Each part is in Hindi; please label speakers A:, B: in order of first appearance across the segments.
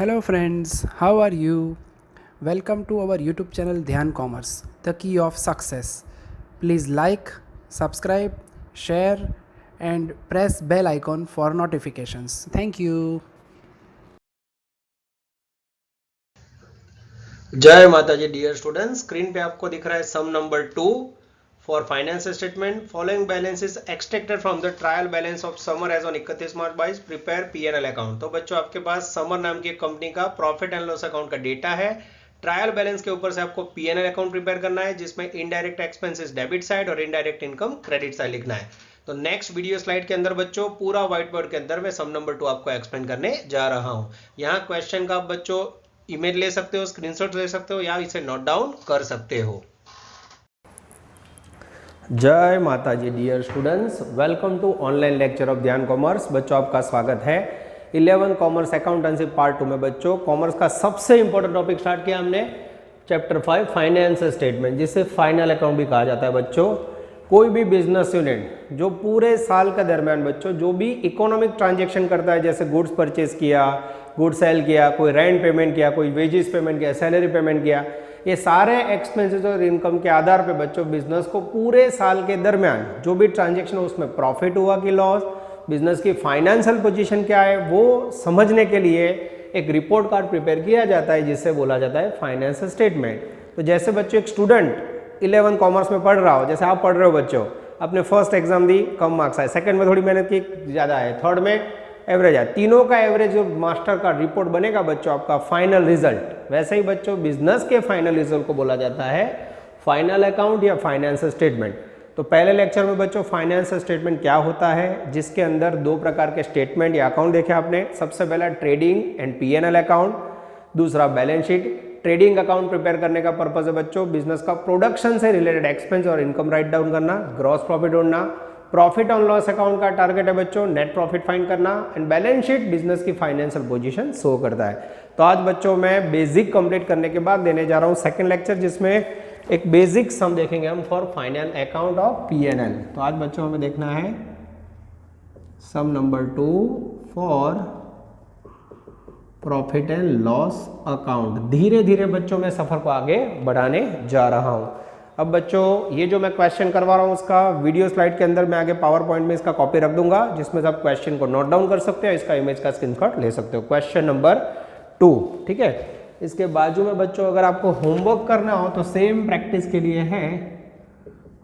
A: Hello friends, how are you? Welcome to our YouTube channel Dhyan Commerce, the key of success. Please like, subscribe, share and press bell icon for notifications. Thank you.
B: जय माता जी डियर स्टूडेंट, स्क्रीन पे आपको दिख रहा है sum number 2 for finance statement. Following balance is extracted from the trial balance of Samar as on 31 March 22। Prepare PNL account. तो बच्चों आपके पास समर नाम की एक कंपनी का प्रॉफिट एंड लॉस अकाउंट का डेटा है। ट्रायल बैलेंस के ऊपर से आपको पीएनएल अकाउंट प्रिपेयर करना है, जिसमें इनडायरेक्ट एक्सपेंसेस डेबिट साइड और इनडायरेक्ट इनकम क्रेडिट साइड लिखना है। तो नेक्स्ट वीडियो स्लाइड के अंदर बच्चों पूरा व्हाइट बोर्ड के अंदर मैं सम नंबर 2 आपको एक्सप्लेन करने जा रहा हूं। यहाँ क्वेश्चन का बच्चों इमेज ले सकते हो, स्क्रीनशॉट ले सकते हो या इसे नोट डाउन कर सकते हो। जय माता ji dear students, welcome to online lecture of Dhyan commerce. बच्चों आपका स्वागत है 11 कॉमर्स अकाउंटेंसी पार्ट 2 में। बच्चों कॉमर्स का सबसे इंपॉर्टेंट टॉपिक स्टार्ट किया हमने चैप्टर 5 फाइनेंस स्टेटमेंट, जिसे फाइनल अकाउंट भी कहा जाता है। बच्चों कोई भी बिजनेस यूनिट जो पूरे साल के दरमियान बच्चों जो भी इकोनॉमिक ट्रांजेक्शन करता है, जैसे गुड्स परचेज किया, गुड सेल किया, कोई रेंट पेमेंट किया, कोई वेजेस पेमेंट किया, सैलरी पेमेंट किया, ये सारे एक्सपेंसेस और इनकम के आधार पे बच्चों बिजनेस को पूरे साल के दरमियान जो भी ट्रांजेक्शन हो उसमें प्रॉफिट हुआ कि लॉस, बिजनेस की फाइनेंशियल पोजीशन क्या है, वो समझने के लिए एक रिपोर्ट कार्ड प्रिपेयर किया जाता है, जिससे बोला जाता है फाइनेंस स्टेटमेंट। तो जैसे बच्चों एक स्टूडेंट 11 कॉमर्स में पढ़ रहा हो, जैसे आप पढ़ रहे हो बच्चों, अपने फर्स्ट एग्जाम दी, कम मार्क्स आए, सेकंड में थोड़ी मेहनत की, ज़्यादा आए, थर्ड में एवरेज है, तीनों का एवरेज जो मास्टर का रिपोर्ट बनेगा बच्चों आपका फाइनल रिजल्ट। वैसे ही बच्चों बिजनेस के फाइनल रिजल्ट को बोला जाता है फाइनल अकाउंट या फाइनेंस स्टेटमेंट। तो पहले लेक्चर में बच्चों फाइनेंस स्टेटमेंट क्या होता है, जिसके अंदर दो प्रकार के स्टेटमेंट या अकाउंट देखे आपने। सबसे पहला ट्रेडिंग एंड पीएनएल अकाउंट, दूसरा balance sheet. Trading account prepare करने का पर्पज है बच्चों बिजनेस का प्रोडक्शन से रिलेटेड एक्सपेंस और इनकम राइट डाउन करना, ग्रॉस प्रॉफिट ढूंढना। प्रॉफिट ऑन लॉस अकाउंट का टारगेट है बच्चों नेट प्रॉफिट फाइंड करना। एंड बैलेंस शीट बिजनेस की फाइनेंशियल पोजीशन शो करता है। तो आज बच्चों मैं बेसिक कंप्लीट करने के बाद देने जा रहा हूं सेकंड लेक्चर, जिसमें एक बेसिक सम देखेंगे हम for final account of PNL. तो आज बच्चों हमें देखना है sum number 2 for profit and loss account. धीरे धीरे बच्चों मैं सफर को आगे बढ़ाने जा रहा हूं। अब बच्चों ये जो मैं क्वेश्चन करवा रहा हूँ उसका वीडियो स्लाइड के अंदर मैं आगे पावर पॉइंट में इसका कॉपी रख दूंगा, जिसमें आप क्वेश्चन को नोट डाउन कर सकते हो, इसका इमेज का स्क्रीनशॉट ले सकते हो। क्वेश्चन नंबर 2, ठीक है। इसके बाजू में बच्चों अगर आपको होमवर्क करना हो तो सेम प्रैक्टिस के लिए है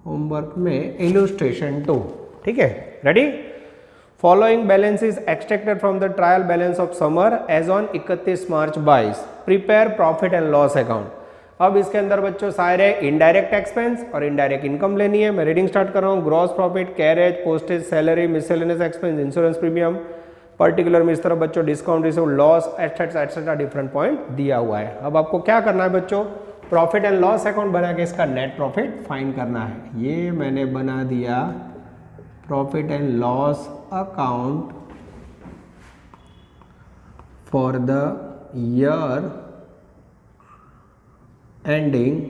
B: होमवर्क में इलस्ट्रेशन 2, ठीक है। Ready? Following balance is extracted from the trial balance of Samar as on 31 March 22। Prepare profit and loss account. अब इसके अंदर बच्चों सारे इनडायरेक्ट एक्सपेंस और इनडायरेक्ट इनकम लेनी है। मैं रीडिंग स्टार्ट कर रहा हूँ। Gross profit, carriage, postage, salary, miscellaneous expense, insurance premium, particular में इस तरह बच्चों discount receive, loss etcetera etcetera different point दिया हुआ है। अब आपको क्या करना है बच्चों, प्रॉफिट एंड लॉस अकाउंट बना के इसका नेट प्रॉफिट फाइंड करना है। ये मैंने बना दिया profit and loss account for the year ending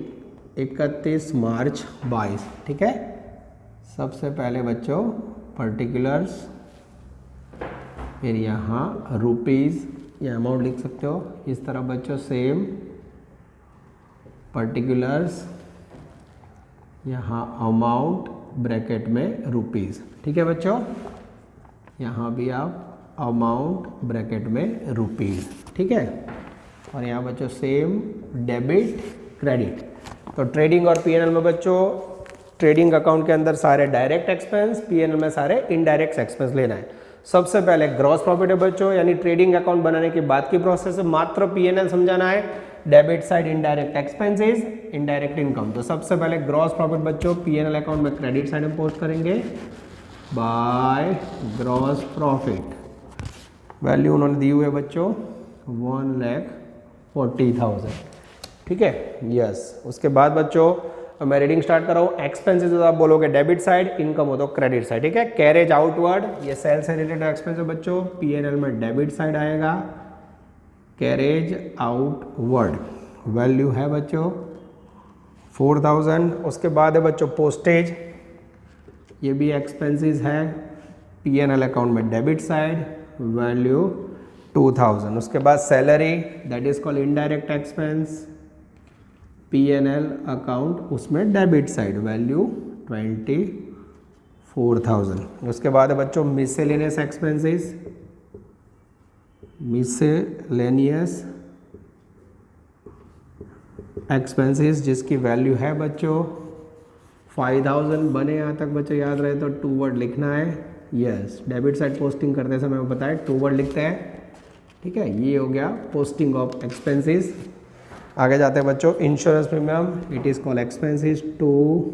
B: 31 March 22, ठीक है। सबसे पहले बच्चों पर्टिकुलर्स, फिर यहाँ रुपीज़ या अमाउंट लिख सकते हो इस तरह बच्चों, सेम पर्टिकुलर्स, यहाँ अमाउंट ब्रैकेट में रुपीज़, ठीक है बच्चों। यहाँ भी आप अमाउंट ब्रैकेट में रुपीज़, ठीक है। और यहाँ बच्चों सेम डेबिट क्रेडिट। तो ट्रेडिंग और पीएनएल में बच्चों ट्रेडिंग अकाउंट के अंदर सारे डायरेक्ट एक्सपेंस, पीएनएल में सारे इनडायरेक्ट एक्सपेंस लेना है। सबसे पहले ग्रॉस प्रॉफिट है बच्चों, यानी ट्रेडिंग अकाउंट बनाने के बाद की प्रोसेस है, मात्र पीएनएल समझाना है। Debit side indirect expenses, indirect income. तो सबसे पहले ग्रॉस प्रॉफिट बच्चों पीएनएल अकाउंट में क्रेडिट साइड में पोस्ट करेंगे बाय ग्रॉस प्रॉफिट। वैल्यू उन्होंने दी हुई है बच्चों 1,40,000, ठीक है। यस, उसके बाद बच्चों मैं रीडिंग स्टार्ट कर रहा हूँ। एक्सपेंसेस आप बोलोगे डेबिट साइड, इनकम हो तो क्रेडिट साइड, ठीक है। कैरेज आउटवर्ड, ये सेल से रिलेटेड एक्सपेंस है बच्चों, पीएनएल में डेबिट साइड आएगा, कैरेज आउटवर्ड। वैल्यू है बच्चों 4,000। उसके बाद है बच्चों पोस्टेज, ये भी एक्सपेंसेस है, पीएनएल अकाउंट में डेबिट साइड, वैल्यू 2000। उसके बाद salary that is called indirect expense, P&L account, उसमें डेबिट साइड वैल्यू 24,000। उसके बाद है बच्चों मिसलेनियस एक्सपेंसेस, मिसलेनियस एक्सपेंसेस जिसकी वैल्यू है बच्चों 5000 बने। यहाँ तक बच्चों याद रहे तो 2 वर्ड लिखना है। यस, डेबिट साइड पोस्टिंग करते समय मैं बताया 2 वर्ड लिखते हैं, ठीक है। ये हो गया पोस्टिंग ऑफ एक्सपेंसेस। आगे जाते हैं बच्चों insurance premium, it is called expenses to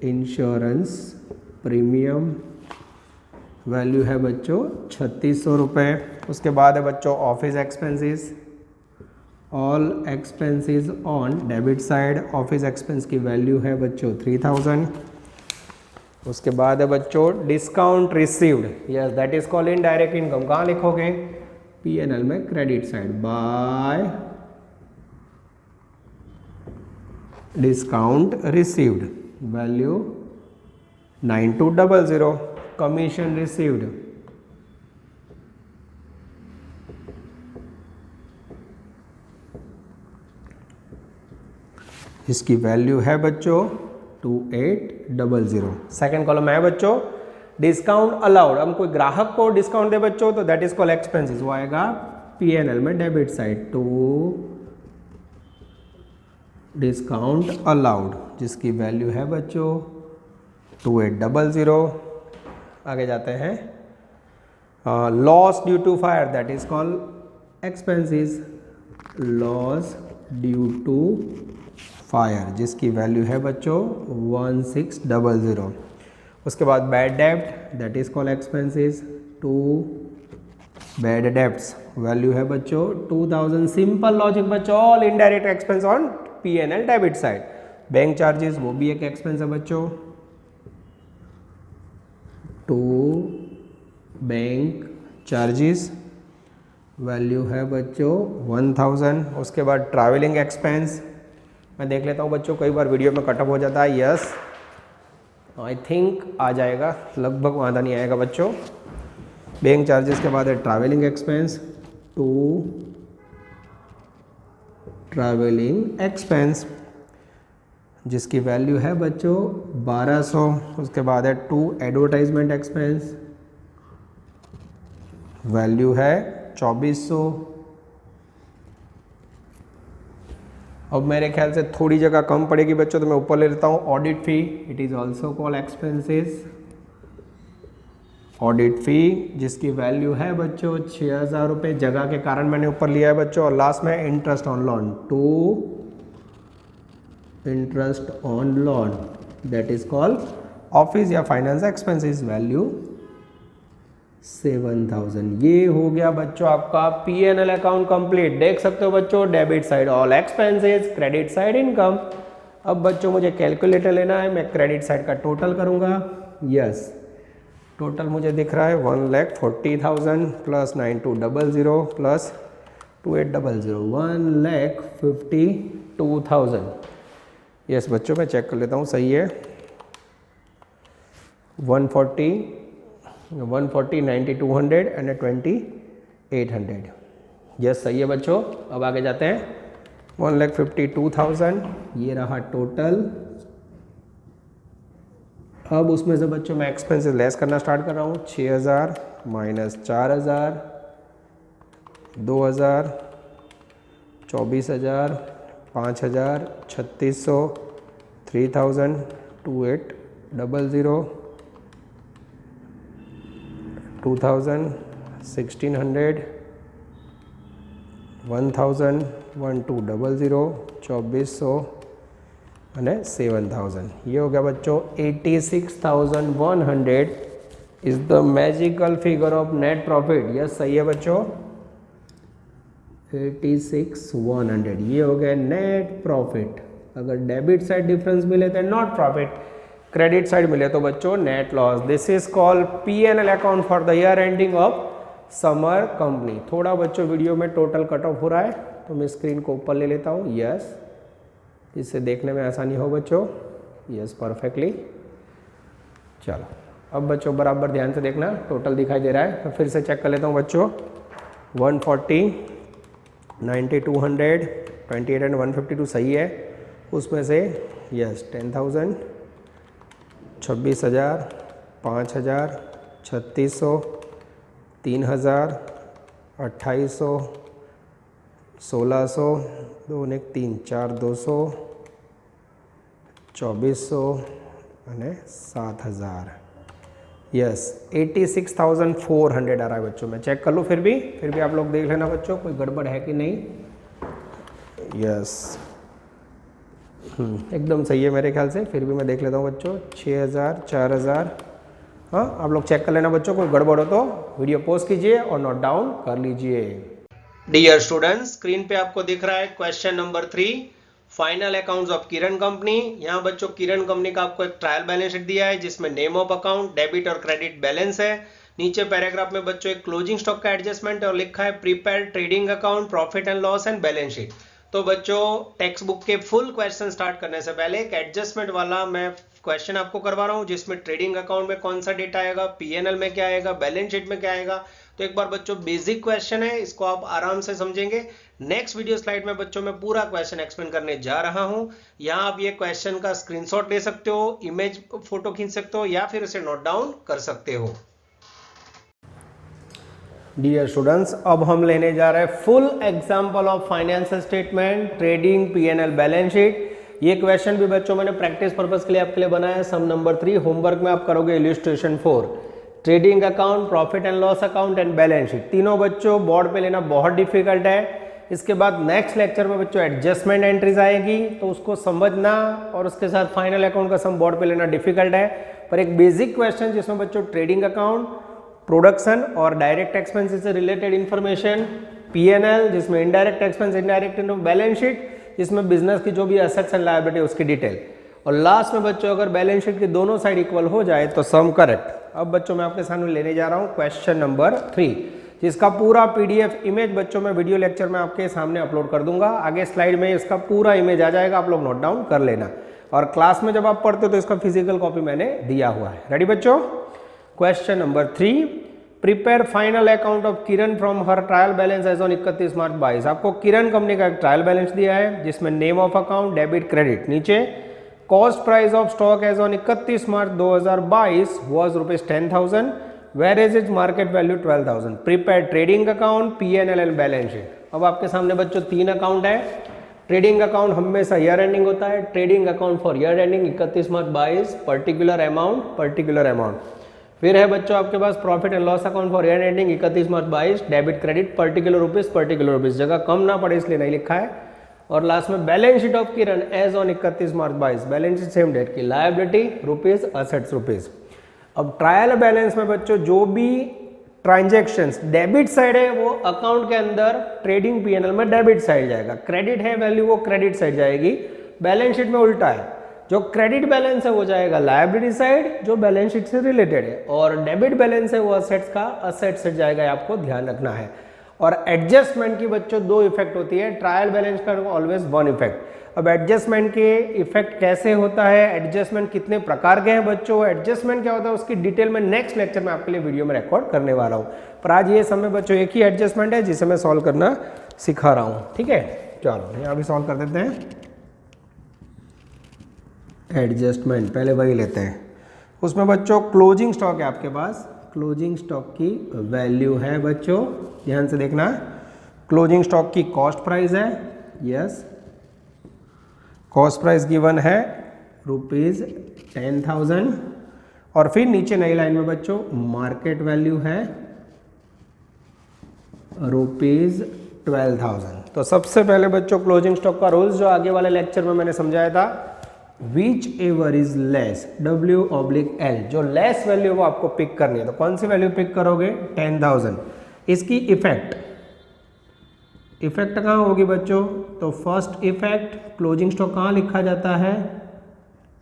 B: insurance premium, value है बच्चों 3600 रुपये। उसके बाद है बच्चों office expenses, all expenses on debit side, office expense की वैल्यू है बच्चों 3000। उसके बाद है बच्चों discount received, yes that is called indirect income. कहाँ लिखोगे? P&L में credit side, by discount received, value 9200। Commission received, इसकी वैल्यू है बच्चों 2800। सेकेंड कॉलम है बच्चों डिस्काउंट अलाउड। हम कोई ग्राहक को डिस्काउंट दे बच्चों तो दैट इज कॉल्ड एक्सपेंसेस, वो आएगा P&L में debit side to discount allowed, जिसकी वैल्यू है बच्चों 2800। आगे जाते हैं loss due to fire, that is called expenses, loss due to fire, जिसकी वैल्यू है बच्चों 1600। उसके बाद बैड डेब्ट, that is called expenses to bad debts, value है बच्चों 2000। सिंपल लॉजिक बच्चों, all indirect expense on P&L debit side. Bank charges वो भी एक एक्सपेंस है बच्चों, टू बैंक चार्जेस, वैल्यू है बच्चों 1000। उसके बाद ट्रैवलिंग एक्सपेंस, मैं देख लेता हूँ बच्चों, कई बार वीडियो में कटअप हो जाता है। यस आई थिंक आ जाएगा, लगभग आधा नहीं आएगा बच्चों। बैंक चार्जेस के बाद है travelling expense, to travelling expense, जिसकी वैल्यू है बच्चों 1200। उसके बाद है टू एडवर्टाइजमेंट एक्सपेंस, वैल्यू है 2400। अब मेरे ख्याल से थोड़ी जगह कम पड़ेगी बच्चों, तो मैं ऊपर ले लेता हूँ audit fee, it is also called expenses, audit fee जिसकी वैल्यू है बच्चों 6000 रुपये, जगह के कारण मैंने ऊपर लिया है बच्चों। और लास्ट में interest on loan, to interest on loan, that is called office या फाइनेंस एक्सपेंसेस, वैल्यू 7000। ये हो गया बच्चों आपका P&L अकाउंट कंप्लीट। देख सकते हो बच्चों debit side all expenses, credit side income. अब बच्चों मुझे कैलकुलेटर लेना है, मैं क्रेडिट साइड का टोटल करूंगा। यस, टोटल मुझे दिख रहा है 1,40,000 प्लस 9200 प्लस 2800, 1,52,000। यस बच्चों मैं चेक कर लेता हूँ, सही है। 140, 90, 200 एंड 2800। यस सही है बच्चों। अब आगे जाते हैं 1,52,000, ये रहा टोटल। अब उसमें से बच्चों मैं एक्सपेंसेस लेस करना स्टार्ट कर रहा हूँ। 6000 माइनस 4000, 2000, 24,000, 5,000, 3600, 3,000, 2800, 2,000, 1,600, 1,000, 1,200, 2400 અને 7,000। ये हो गया बच्चों 86,100 is the magical figure of net profit. Yes सही है बच्चों, 86,100 ये हो गया नेट प्रॉफिट। अगर डेबिट साइड डिफरेंस मिले तो नॉट प्रॉफिट, क्रेडिट साइड मिले तो बच्चों net loss. This is called P&L account for the year ending of summer company. थोड़ा बच्चों वीडियो में टोटल कट ऑफ हो रहा है तो मैं स्क्रीन को ऊपर ले लेता हूँ। यस, इससे देखने में आसानी हो बच्चों। Yes perfectly. चलो अब बच्चों बराबर ध्यान से देखना, टोटल दिखाई दे रहा है। मैं फिर से चेक कर लेता हूँ बच्चों। 140, 90, 200, 28 एंड 152 सही है। उसमें से यस 10,000, 26,000, 5,000, 3,600, 3,000, 2,800, 1,600, 2 ને 3 4 200, 2,400 અને 7,000। यस 86,400 आ रहा है बच्चों। मैं चेक कर लूँ फिर भी आप लोग देख लेना बच्चों कोई गड़बड़ है कि नहीं। यस एकदम सही है मेरे ख्याल से। फिर भी मैं देख लेता हूँ बच्चों। 6,000, 4,000। हाँ आप लोग चेक कर लेना बच्चों, कोई गड़बड़ हो तो वीडियो पॉज कीजिए और नोट डाउन कर लीजिए। डियर स्टूडेंट्स, स्क्रीन पे आपको दिख रहा है question number 3, final accounts of Kiran company. यहाँ बच्चों किरण कंपनी का आपको एक ट्रायल बैलेंस शीट दिया है जिसमें नेम ऑफ अकाउंट, डेबिट और क्रेडिट बैलेंस है। नीचे पैराग्राफ में बच्चों एक क्लोजिंग स्टॉक का एडजस्टमेंट और लिखा है prepared trading account, profit and loss and balance sheet. तो बच्चों टेक्स्ट बुक के फुल क्वेश्चन स्टार्ट करने से पहले एक एडजस्टमेंट वाला मैं क्वेश्चन आपको करवा रहा हूँ जिसमें ट्रेडिंग अकाउंट में कौन सा डेटा आएगा, पीएनएल में क्या आएगा, बैलेंस शीट में क्या आएगा। तो एक बार बच्चों बेसिक क्वेश्चन है, इसको आप आराम से समझेंगे। नेक्स्ट वीडियो स्लाइड में बच्चों मैं पूरा क्वेश्चन एक्सप्लेन करने जा रहा हूं। यहां आप ये क्वेश्चन का स्क्रीनशॉट ले सकते हो, इमेज फोटो खींच सकते हो या फिर उसे नोट डाउन कर सकते हो। डियर स्टूडेंट्स, अब हम लेने जा रहे हैं full example of financial statement, trading, PNL, balance sheet. ये क्वेश्चन भी बच्चों मैंने प्रैक्टिस पर्पस के लिए आपके लिए बनाया है। सम नंबर 3 होमवर्क में आप करोगे illustration 4, trading account, profit and loss account and balance sheet. तीनों बच्चों बोर्ड पे लेना बहुत डिफिकल्ट है। इसके बाद नेक्स्ट लेक्चर में बच्चों एडजस्टमेंट एंट्रीज आएगी तो उसको समझना और उसके साथ फाइनल अकाउंट का सम बोर्ड पे लेना डिफिकल्ट है। पर एक बेसिक क्वेश्चन जिसमें बच्चों ट्रेडिंग अकाउंट, प्रोडक्शन और डायरेक्ट एक्सपेंसेस से रिलेटेड इंफॉर्मेशन, पीएनएल जिसमें indirect expense, indirect balance sheet जिसमें बिजनेस की जो भी एसेट्स एंड लायबिलिटी उसकी डिटेल, और लास्ट में बच्चों अगर बैलेंस शीट की दोनों साइड इक्वल हो जाए तो सम करेक्ट। अब बच्चों मैं आपके सामने लेने जा रहा हूं क्वेश्चन नंबर 3 जिसका पूरा पीडीएफ इमेज बच्चों मैं वीडियो लेक्चर में आपके सामने अपलोड कर दूंगा। आगे स्लाइड में इसका पूरा इमेज आ जाएगा, आप लोग नोट डाउन कर लेना। और क्लास में जब आप पढ़ते हो तो इसका फिजिकल कॉपी मैंने दिया हुआ है। रेडी बच्चों? Question number 3, prepare final account of Kiran from her trial balance as on 31 March 22। आपको किरण कंपनी का एक ट्रायल बैलेंस दिया है जिसमें name of account, debit, credit. नीचे cost price of stock as on 31 March 2022 was ₹10,000 whereas its market value 12,000। Prepaid trading account, PNL and balance sheet. अब आपके सामने बच्चों 3 अकाउंट है। ट्रेडिंग अकाउंट हमेशा ईयर एंडिंग होता है। Trading account for year ending 31 March 22, particular amount. फिर है बच्चों आपके पास profit and loss account for year ending 31 March 22, debit, credit, particular rupees. जगह कम ना पड़े इसलिए नहीं लिखा है। और लास्ट में balance sheet of Kiran as on 31 March 22। Balance sheet same date की, लायबिलिटी रुपीज, असेट्स रुपीज। अब ट्रायल बैलेंस में बच्चों जो भी ट्रांजैक्शंस डेबिट साइड है वो अकाउंट के अंदर ट्रेडिंग पीएनएल में डेबिट साइड जाएगा, क्रेडिट है वैल्यू वो क्रेडिट साइड जाएगी। बैलेंस शीट में उल्टा है, जो क्रेडिट बैलेंस है वो जाएगा लायबिलिटी साइड जो बैलेंस शीट से रिलेटेड है, और डेबिट बैलेंस है वो असेट्स का असेट साइड जाएगा। आपको ध्यान रखना है। और एडजस्टमेंट की बच्चों 2 इफेक्ट होती है, ट्रायल बैलेंस का ऑलवेज 1 इफेक्ट। अब एडजस्टमेंट के इफेक्ट कैसे होता है, एडजस्टमेंट कितने प्रकार के हैं बच्चों, एडजस्टमेंट क्या होता है उसकी डिटेल में नेक्स्ट लेक्चर में आपके लिए वीडियो में रिकॉर्ड करने वाला हूं। पर आज ये समय बच्चों एक ही एडजस्टमेंट है जिसे मैं सॉल्व करना सिखा रहा हूं। ठीक है, चलो यहाँ भी सॉल्व कर देते हैं। एडजस्टमेंट पहले वही लेते हैं। उसमें बच्चों क्लोजिंग स्टॉक है आपके पास। क्लोजिंग स्टॉक की वैल्यू है बच्चों, ध्यान से देखना। क्लोजिंग स्टॉक की कॉस्ट प्राइस है, यस कॉस्ट प्राइस गिवन है ₹10,000। और फिर नीचे नई लाइन में बच्चों मार्केट वैल्यू है ₹12,000। तो सबसे पहले बच्चों क्लोजिंग स्टॉक का रूल्स जो आगे वाले लेक्चर में मैंने समझाया था, which ever is less, W/L, जो लेस वैल्यू वो आपको पिक करनी है। तो कौन सी वैल्यू पिक करोगे? 10,000। इसकी इफेक्ट कहाँ होगी बच्चों? तो फर्स्ट इफेक्ट क्लोजिंग स्टॉक कहाँ लिखा जाता है?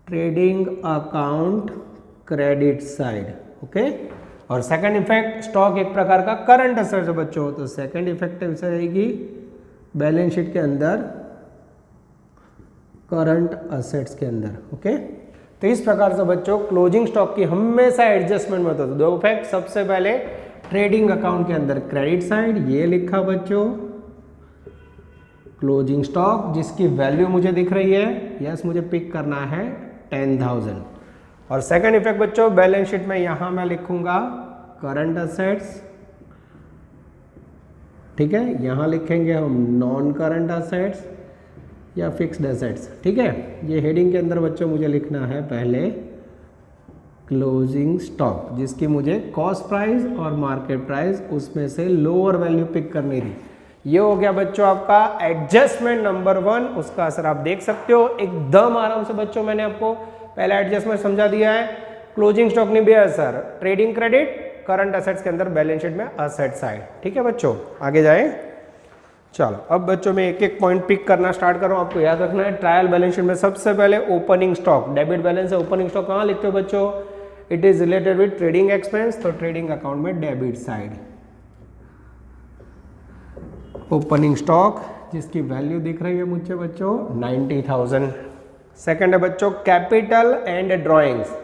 B: Trading account credit side, okay. और सेकंड इफेक्ट, स्टॉक एक प्रकार का करंट असेट्स है बच्चों, तो सेकंड इफेक्ट आएगी बैलेंस शीट के अंदर, करंट असेट्स के अंदर, ओके। तो इस प्रकार से बच्चों क्लोजिंग स्टॉक की हमेशा एडजस्टमेंट में होता है। दो फैक्ट, सबसे पहले ट्रेडिंग अकाउंट के अंदर क्रेडिट साइड ये लिखा बच्चों क्लोजिंग स्टॉक जिसकी वैल्यू मुझे दिख रही है, यस मुझे पिक करना है 10,000। और सेकंड इफेक्ट बच्चों बैलेंस शीट में यहां मैं लिखूंगा करंट असेट्स, ठीक है, यहां लिखेंगे हम नॉन करंट असेट्स या फिक्स्ड असेट्स, ठीक है। ये हेडिंग के अंदर बच्चों मुझे लिखना है पहले क्लोजिंग स्टॉक जिसकी मुझे कॉस्ट प्राइस और मार्केट प्राइस उसमें से लोअर वैल्यू पिक करनी थी। ये हो गया बच्चों आपका एडजस्टमेंट नंबर 1। उसका असर आप देख सकते हो एकदम आराम से बच्चों, मैंने आपको पहला एडजस्टमेंट समझा दिया है। क्लोजिंग स्टॉक ने भी असर, ट्रेडिंग क्रेडिट, करंट असेट्स के अंदर बैलेंस शीट में असेट साइड, ठीक है बच्चों। आगे जाए, चलो अब बच्चों मैं एक एक पॉइंट पिक करना स्टार्ट कर रहा हूं। आपको याद रखना है ट्रायल बैलेंस शीट में सबसे पहले ओपनिंग स्टॉक डेबिट बैलेंस है। ओपनिंग स्टॉक कहां लिखते हो बच्चों? It is related with trading expense, तो ट्रेडिंग अकाउंट में डेबिट साइड ओपनिंग स्टॉक जिसकी वैल्यू दिख रही है मुझे बच्चों 90,000। सेकंड है बच्चों कैपिटल एंड ड्रॉइंग्स।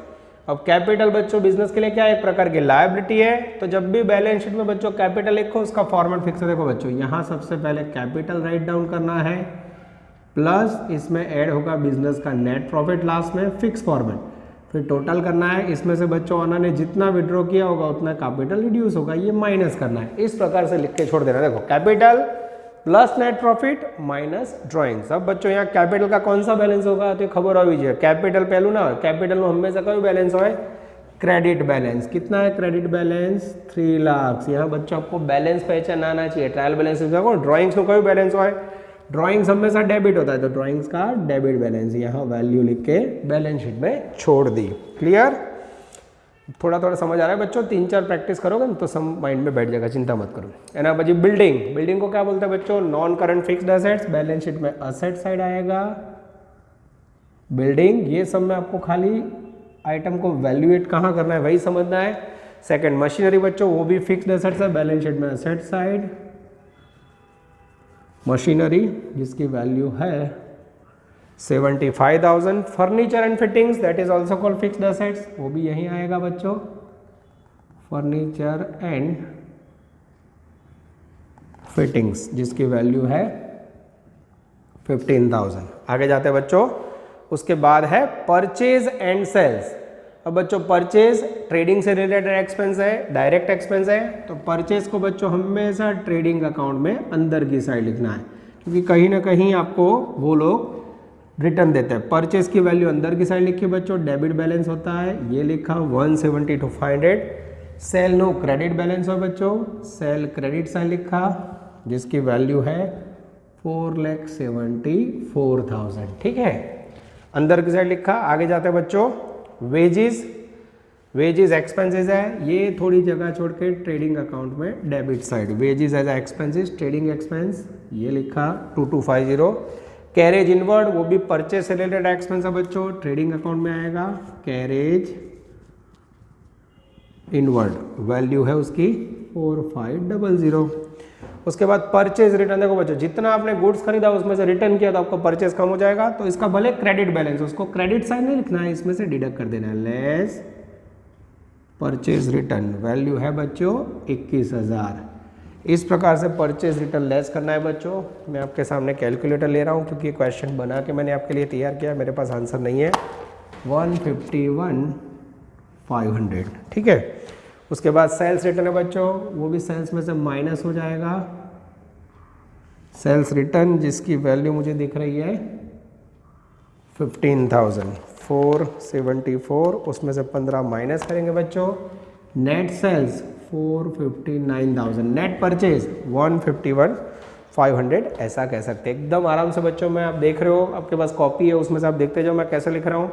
B: अब कैपिटल बच्चों बिजनेस के लिए क्या एक प्रकार की लायबिलिटी है, तो जब भी बैलेंस शीट में बच्चों कैपिटल लिखो उसका फॉर्मेट फिक्स है। देखो बच्चों यहाँ सबसे पहले कैपिटल राइट डाउन करना है, प्लस इसमें ऐड होगा बिजनेस का नेट प्रॉफिट लास्ट में फिक्स फॉर्मेट, फिर टोटल करना है। इसमें से बच्चों ओनर ने जितना विड्रॉ किया होगा उतना कैपिटल रिड्यूस होगा, ये माइनस करना है। इस प्रकार से लिख के छोड़ देना। देखो capital plus net profit minus drawings. अब बच्चों यहाँ कैपिटल का कौन सा बैलेंस होगा तो खबर होगी चाहिए। कैपिटल पहलू ना, कैपिटल में हमेशा कोई बैलेंस हो क्रेडिट बैलेंस। कितना है क्रेडिट बैलेंस? 3 लाख। यहाँ बच्चों आपको बैलेंस पहचान आना चाहिए। ट्रायल बैलेंस ड्रॉइंग्स में कोई बैलेंस हो, ड्रॉइंग्स हमेशा डेबिट होता है, तो ड्रॉइंग्स का डेबिट बैलेंस यहाँ वैल्यू लिख के बैलेंस शीट में छोड़ दी। क्लियर? थोड़ा थोड़ा समझ आ रहा है बच्चों, 3-4 प्रैक्टिस करोगे तो सब माइंड में बैठ जाएगा, चिंता मत करो। है ना बच्ची। बिल्डिंग, बिल्डिंग को क्या बोलते हैं बच्चों? Non current fixed assets, balance sheet में असेट साइड आएगा बिल्डिंग। ये सब में आपको खाली आइटम को वैल्यूएट कहाँ करना है वही समझना है। सेकंड मशीनरी बच्चों, वो भी फिक्स्ड असेट्स है, बैलेंस शीट में असेट साइड मशीनरी जिसकी वैल्यू है 75,000। Furniture and fittings that is also called fixed assets, वो भी यहीं आएगा बच्चों, फर्नीचर एंड फिटिंग्स जिसकी वैल्यू है 15,000। आगे जाते हैं बच्चों। उसके बाद है परचेज एंड सेल्स। अब बच्चों परचेज ट्रेडिंग से रिलेटेड एक्सपेंस है, डायरेक्ट एक्सपेंस है, तो परचेज को बच्चों हमेशा ट्रेडिंग अकाउंट में अंदर की साइड लिखना है, क्योंकि कहीं ना कहीं आपको वो लोग रिटर्न देते हैं। परचेज की वैल्यू अंदर की साइड लिखी बच्चों, डेबिट बैलेंस होता है, ये लिखा 170 to 500। Sale no credit balance हो बच्चों, सेल क्रेडिट साइड लिखा जिसकी वैल्यू है 4,74,000। ठीक है, अंदर की साइड लिखा। आगे जाते हैं बच्चों वेजेस, वेजेस एक्सपेंसेस है, ये थोड़ी जगह छोड़ के ट्रेडिंग अकाउंट में debit side wages as expenses, trading expense ये लिखा 2250। कैरेज इनवर्ड वो भी परचेज से रिलेटेड एक्सपेंस है बच्चों, ट्रेडिंग अकाउंट में आएगा कैरेज इनवर्ड, वैल्यू है उसकी 4500। उसके बाद परचेज रिटर्न, देखो बच्चों जितना आपने गुड्स खरीदा उसमें से रिटर्न किया तो आपको परचेज कम हो जाएगा, तो इसका भले क्रेडिट बैलेंस, उसको क्रेडिट साइड नहीं लिखना है, इसमें से डिडक्ट कर देना है, लेस परचेज रिटर्न, वैल्यू है बच्चों 21,000। इस प्रकार से परचेज रिटर्न लेस करना है बच्चों। मैं आपके सामने कैलकुलेटर ले रहा हूँ क्योंकि क्वेश्चन बना के मैंने आपके लिए तैयार किया, मेरे पास आंसर नहीं है। 151,500। ठीक है, उसके बाद सेल्स रिटर्न है बच्चों, वो भी सेल्स में से माइनस हो जाएगा, सेल्स रिटर्न जिसकी वैल्यू मुझे दिख रही है 15,474, उसमें से 15 माइनस करेंगे बच्चों। नेट सेल्स 459,000, नेट परचेज 151,500, ऐसा कह सकते हैं एकदम आराम से बच्चों में। आप देख रहे हो आपके पास कॉपी है, उसमें से आप देखते जाओ मैं कैसे लिख रहा हूँ।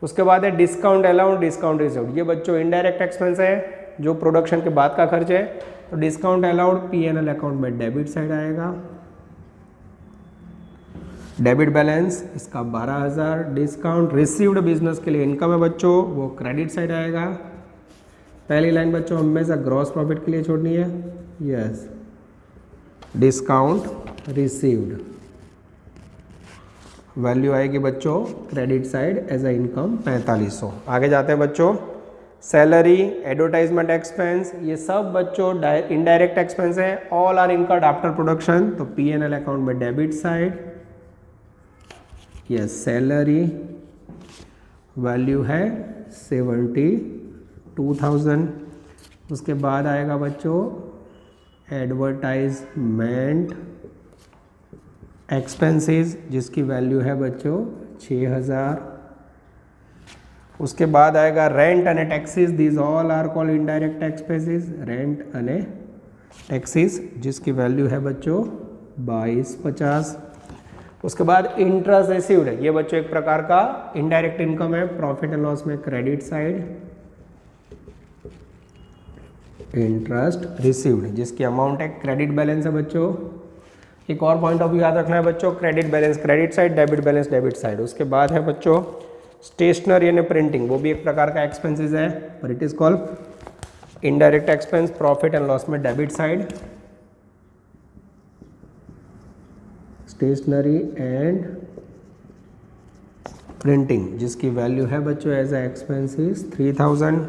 B: उसके बाद है डिस्काउंट अलाउंस, डिस्काउंट रिसीव्ड, ये बच्चों इनडायरेक्ट एक्सपेंस है जो प्रोडक्शन के बाद का खर्च है, तो डिस्काउंट अलाउड पीएनएल अकाउंट में डेबिट साइड आएगा। डेबिट बैलेंस इसका 12,000। डिस्काउंट रिसीव्ड बिजनेस के लिए इनकम है बच्चों, वो क्रेडिट साइड आएगा। पहली लाइन बच्चों हमेशा ग्रॉस प्रॉफिट के लिए छोड़नी है, यस, डिस्काउंट रिसीव्ड। वैल्यू आएगी बच्चों credit side as a income 4500। आगे जाते हैं बच्चों, सैलरी, एडवर्टाइजमेंट एक्सपेंस, ये सब बच्चों इनडायरेक्ट एक्सपेंस है, all are incurred after production. तो P&L अकाउंट में debit side, yes salary value है 72,000। उसके बाद आएगा बच्चों एडवर्टाइजमेंट एक्सपेंसेस जिसकी वैल्यू है बच्चों 6,000। उसके बाद आएगा rent and taxes, these all are called indirect expenses, rent and taxes जिसकी वैल्यू है बच्चों 22,50। उसके बाद इंटरेस्ट रिसीव्ड, ये बच्चों एक प्रकार का इनडायरेक्ट इनकम है, प्रॉफिट एंड लॉस में क्रेडिट साइड, इंटरेस्ट रिसीव्ड जिसकी अमाउंट है क्रेडिट बैलेंस है बच्चों। एक और पॉइंट ऑफ व्यू याद रखना है बच्चों, credit balance credit side, debit balance debit side. उसके बाद है बच्चों स्टेशनरी यानी प्रिंटिंग, वो भी एक प्रकार का एक्सपेंसेस है पर it is called indirect expense, profit and loss में debit side. Stationery and printing जिसकी वैल्यू है बच्चों as a expenses 3,000।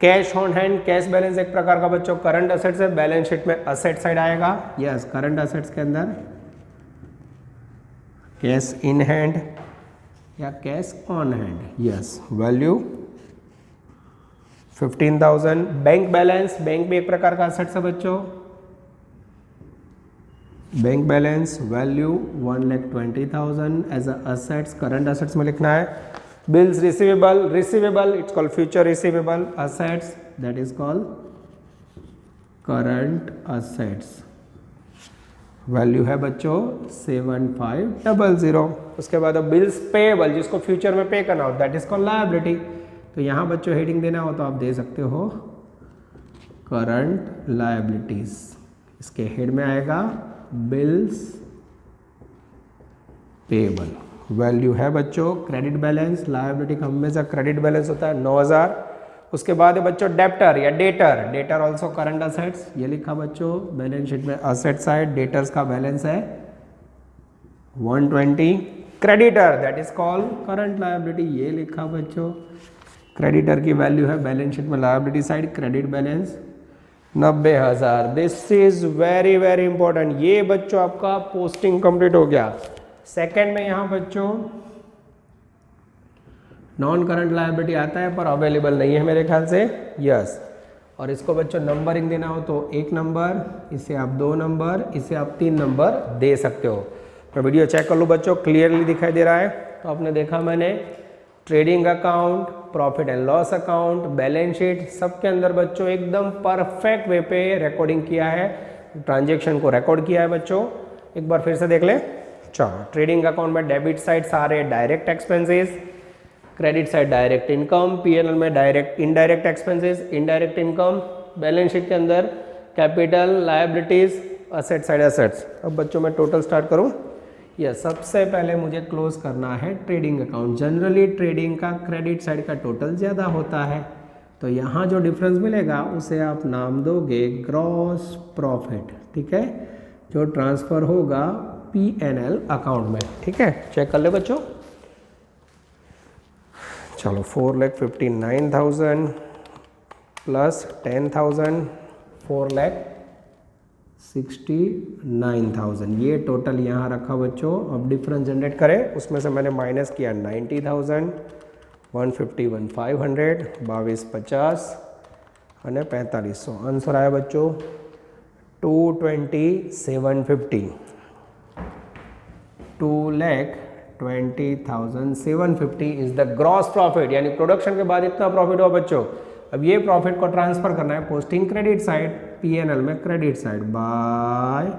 B: Cash on hand, cash balance एक प्रकार का बच्चों करंट असेट्स है, बैलेंस शीट में असेट साइड आएगा। यस करंट असेट्स के अंदर कैश इन हैंड या cash on hand, yes value 15,000। Bank balance, bank भी एक प्रकार का असेट्स है बच्चों, bank balance value 1,20,000 as assets, current assets में लिखना है। Bills receivable, receivable it's called future receivable, assets that is called current assets, value है बच्चों 7,500। उसके बाद बिल्स पेएबल जिसको फ्यूचर में पे करना हो दैट इज कॉल्ड लायबिलिटी। तो यहाँ बच्चों हेडिंग देना हो तो आप दे सकते हो करंट लायबिलिटीज, इसके हेड में आएगा बिल्स पेएबल, वैल्यू है बच्चों क्रेडिट बैलेंस, लायबिलिटी का हमेशा क्रेडिट बैलेंस होता है 9,000। उसके बाद है बच्चों डेप्टर या debtor, debtor also current assets, ये लिखा बच्चों बैलेंस शीट में असेट साइड, डेटर्स का बैलेंस है 120। Creditor that is called current liability, ये लिखा बच्चों क्रेडिटर की वैल्यू है बैलेंस शीट में liability side credit balance 90,000। This is very very important, ये बच्चों आपका पोस्टिंग कंप्लीट हो गया। सेकेंड में यहाँ बच्चों नॉन करंट लायबिलिटी आता है पर अवेलेबल नहीं है मेरे ख्याल से, यस। और इसको बच्चों नंबरिंग देना हो तो 1 नंबर, इसे आप 2 नंबर, इसे आप 3 नंबर दे सकते हो। मैं वीडियो चेक कर लूँ बच्चों, क्लियरली दिखाई दे रहा है। तो आपने देखा मैंने trading account, profit and loss account, balance sheet, सबके अंदर बच्चों एकदम परफेक्ट वे पे रिकॉर्डिंग किया है, ट्रांजेक्शन को रिकॉर्ड किया है बच्चों। एक बार फिर से देख लें। चलो, ट्रेडिंग अकाउंट में डेबिट साइड सारे direct expenses, credit side direct income, P&L में direct indirect expenses, indirect income, balance sheet के अंदर capital, liabilities, asset side assets. अब बच्चों मैं टोटल स्टार्ट करूं। यस, सबसे पहले मुझे क्लोज करना है ट्रेडिंग अकाउंट। जनरली ट्रेडिंग का क्रेडिट साइड का टोटल ज़्यादा होता है, तो यहाँ जो डिफरेंस मिलेगा उसे आप नाम दोगे ग्रॉस प्रॉफिट, ठीक है, जो ट्रांसफ़र होगा P&L अकाउंट में, ठीक है। चेक कर ले बच्चों। चलो 4,59,000 प्लस 10,000 4,69,000, ये टोटल यहाँ रखा बच्चों। अब डिफरेंस जनरेट करें, उसमें से मैंने माइनस किया 90,000, 151,500, 22,50 અને 4500। आंसर आया बच्चों 220,750, 2,20,750 इज द ग्रॉस प्रॉफिट, यानी प्रोडक्शन के बाद इतना प्रॉफिट हुआ बच्चों। अब ये प्रॉफिट को ट्रांसफर करना है पोस्टिंग क्रेडिट साइड, P&L में credit side by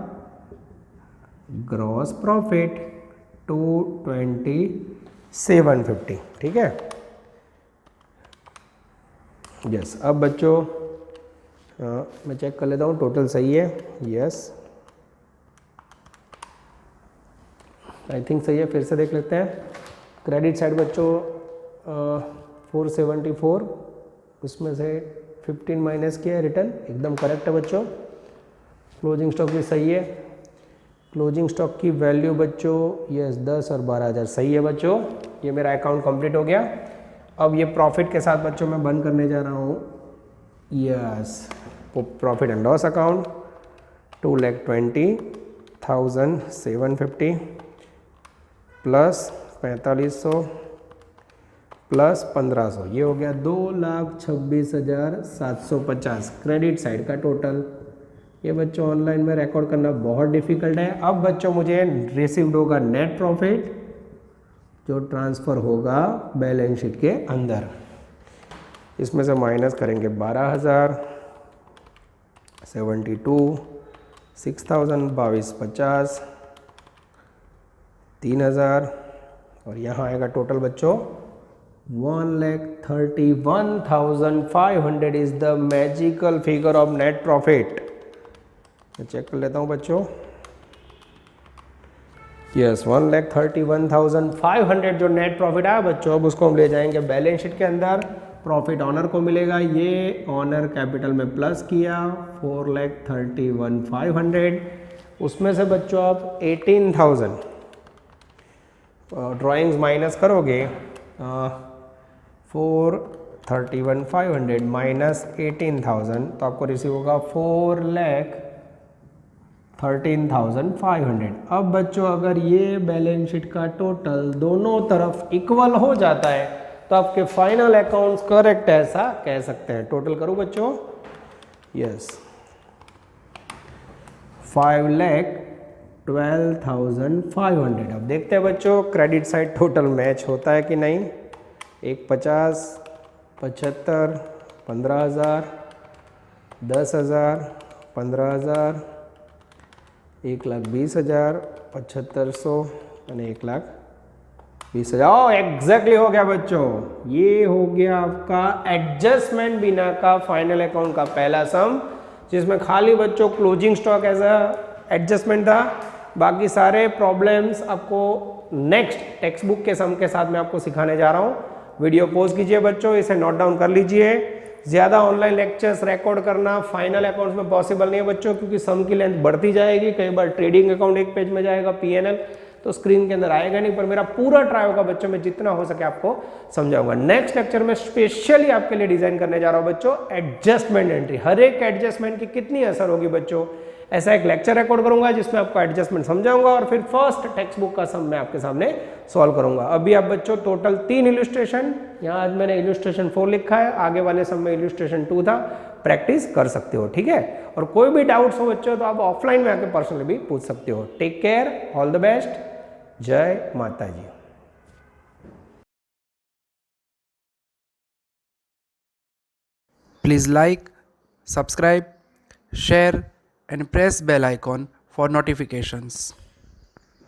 B: gross profit 220,750, ठीक है। यस, अब बच्चों मैं चेक कर लेता हूँ टोटल सही है। यस, आई थिंक सही है, फिर से देख लेते हैं। क्रेडिट साइड बच्चों 474, उसमें से 15 माइनस किया है, रिटर्न एकदम करेक्ट है बच्चों। क्लोजिंग स्टॉक भी सही है। क्लोजिंग स्टॉक की वैल्यू बच्चों यस 10 और 12,000 सही है बच्चों। ये मेरा अकाउंट कंप्लीट हो गया। अब ये प्रॉफिट के साथ बच्चों मैं बंद करने जा रहा हूँ। Yes profit and loss account 2,20,750 plus 4,500 plus 1,500 ये हो गया 2,26,750 क्रेडिट साइड का टोटल। ये बच्चों ऑनलाइन में रिकॉर्ड करना बहुत डिफिकल्ट है। अब बच्चों मुझे रिसीव्ड होगा नेट प्रॉफिट जो ट्रांसफ़र होगा बैलेंस शीट के अंदर। इसमें से माइनस करेंगे 12,000 72 6,022.50 3,000 और यहाँ आएगा टोटल बच्चों 1,31,500 is the magical figure of net profit. मैं चेक कर लेता हूँ बच्चों। यस 1,31,500 जो नेट प्रॉफिट आया बच्चों, अब उसको हम ले जाएंगे बैलेंस शीट के अंदर। प्रॉफिट ऑनर को मिलेगा, ये ऑनर कैपिटल में प्लस किया 4,31,500। उसमें से बच्चों आप 18,000 ड्राइंग्स माइनस करोगे 4,31,500 माइनस 18,000 तो आपको रिसीव होगा 4,13,500। अब बच्चों अगर ये बैलेंस शीट का टोटल दोनों तरफ इक्वल हो जाता है तो आपके फाइनल अकाउंट्स करेक्ट है, ऐसा कह सकते हैं। टोटल करूं बच्चों यस 5,12,500। अब देखते हैं बच्चों क्रेडिट साइड टोटल मैच होता है कि नहीं। 1,50 75 15,000 10,000 15,000 1,20,000 7,500 અને 1,20,000। एग्जैक्टली हो गया बच्चों। ये हो गया आपका एडजस्टमेंट बिना का फाइनल अकाउंट का पहला सम, जिसमें खाली बच्चों क्लोजिंग स्टॉक एज एडजस्टमेंट था। बाकी सारे प्रॉब्लम्स आपको नेक्स्ट टेक्स्ट बुक के सम के साथ मैं आपको सिखाने जा रहा हूँ। वीडियो पॉज कीजिए बच्चों, इसे नोट डाउन कर लीजिए। ज़्यादा ऑनलाइन लेक्चर्स रिकॉर्ड करना फाइनल अकाउंट्स में पॉसिबल नहीं है बच्चों, क्योंकि सम की लेंथ बढ़ती जाएगी। कई बार ट्रेडिंग अकाउंट एक पेज में जाएगा, पीएनएल तो स्क्रीन के अंदर आएगा नहीं, पर मेरा पूरा ट्राई होगा बच्चों, मैं जितना हो सके आपको समझाऊंगा। नेक्स्ट लेक्चर में स्पेशली आपके लिए डिजाइन करने जा रहा हूं बच्चों एडजस्टमेंट एंट्री। हर एक एडजस्टमेंट की कितनी असर होगी बच्चों, ऐसा एक लेक्चर रिकॉर्ड करूंगा जिसमें आपको एडजस्टमेंट समझाऊंगा और फिर फर्स्ट टेक्स्ट बुक का सम मैं आपके सामने सॉल्व करूंगा। अभी आप बच्चों टोटल 3 इलस्ट्रेशन, यहाँ आज मैंने इलस्ट्रेशन 4 लिखा है, आगे वाले सम में इलस्ट्रेशन 2 था, प्रैक्टिस कर सकते हो, ठीक है। और कोई भी डाउट्स हो बच्चों तो आप ऑफलाइन में आके पर्सनली भी पूछ सकते हो। Take care, all the best, जय माता जी।
A: Please like, subscribe, share and press bell icon for notifications.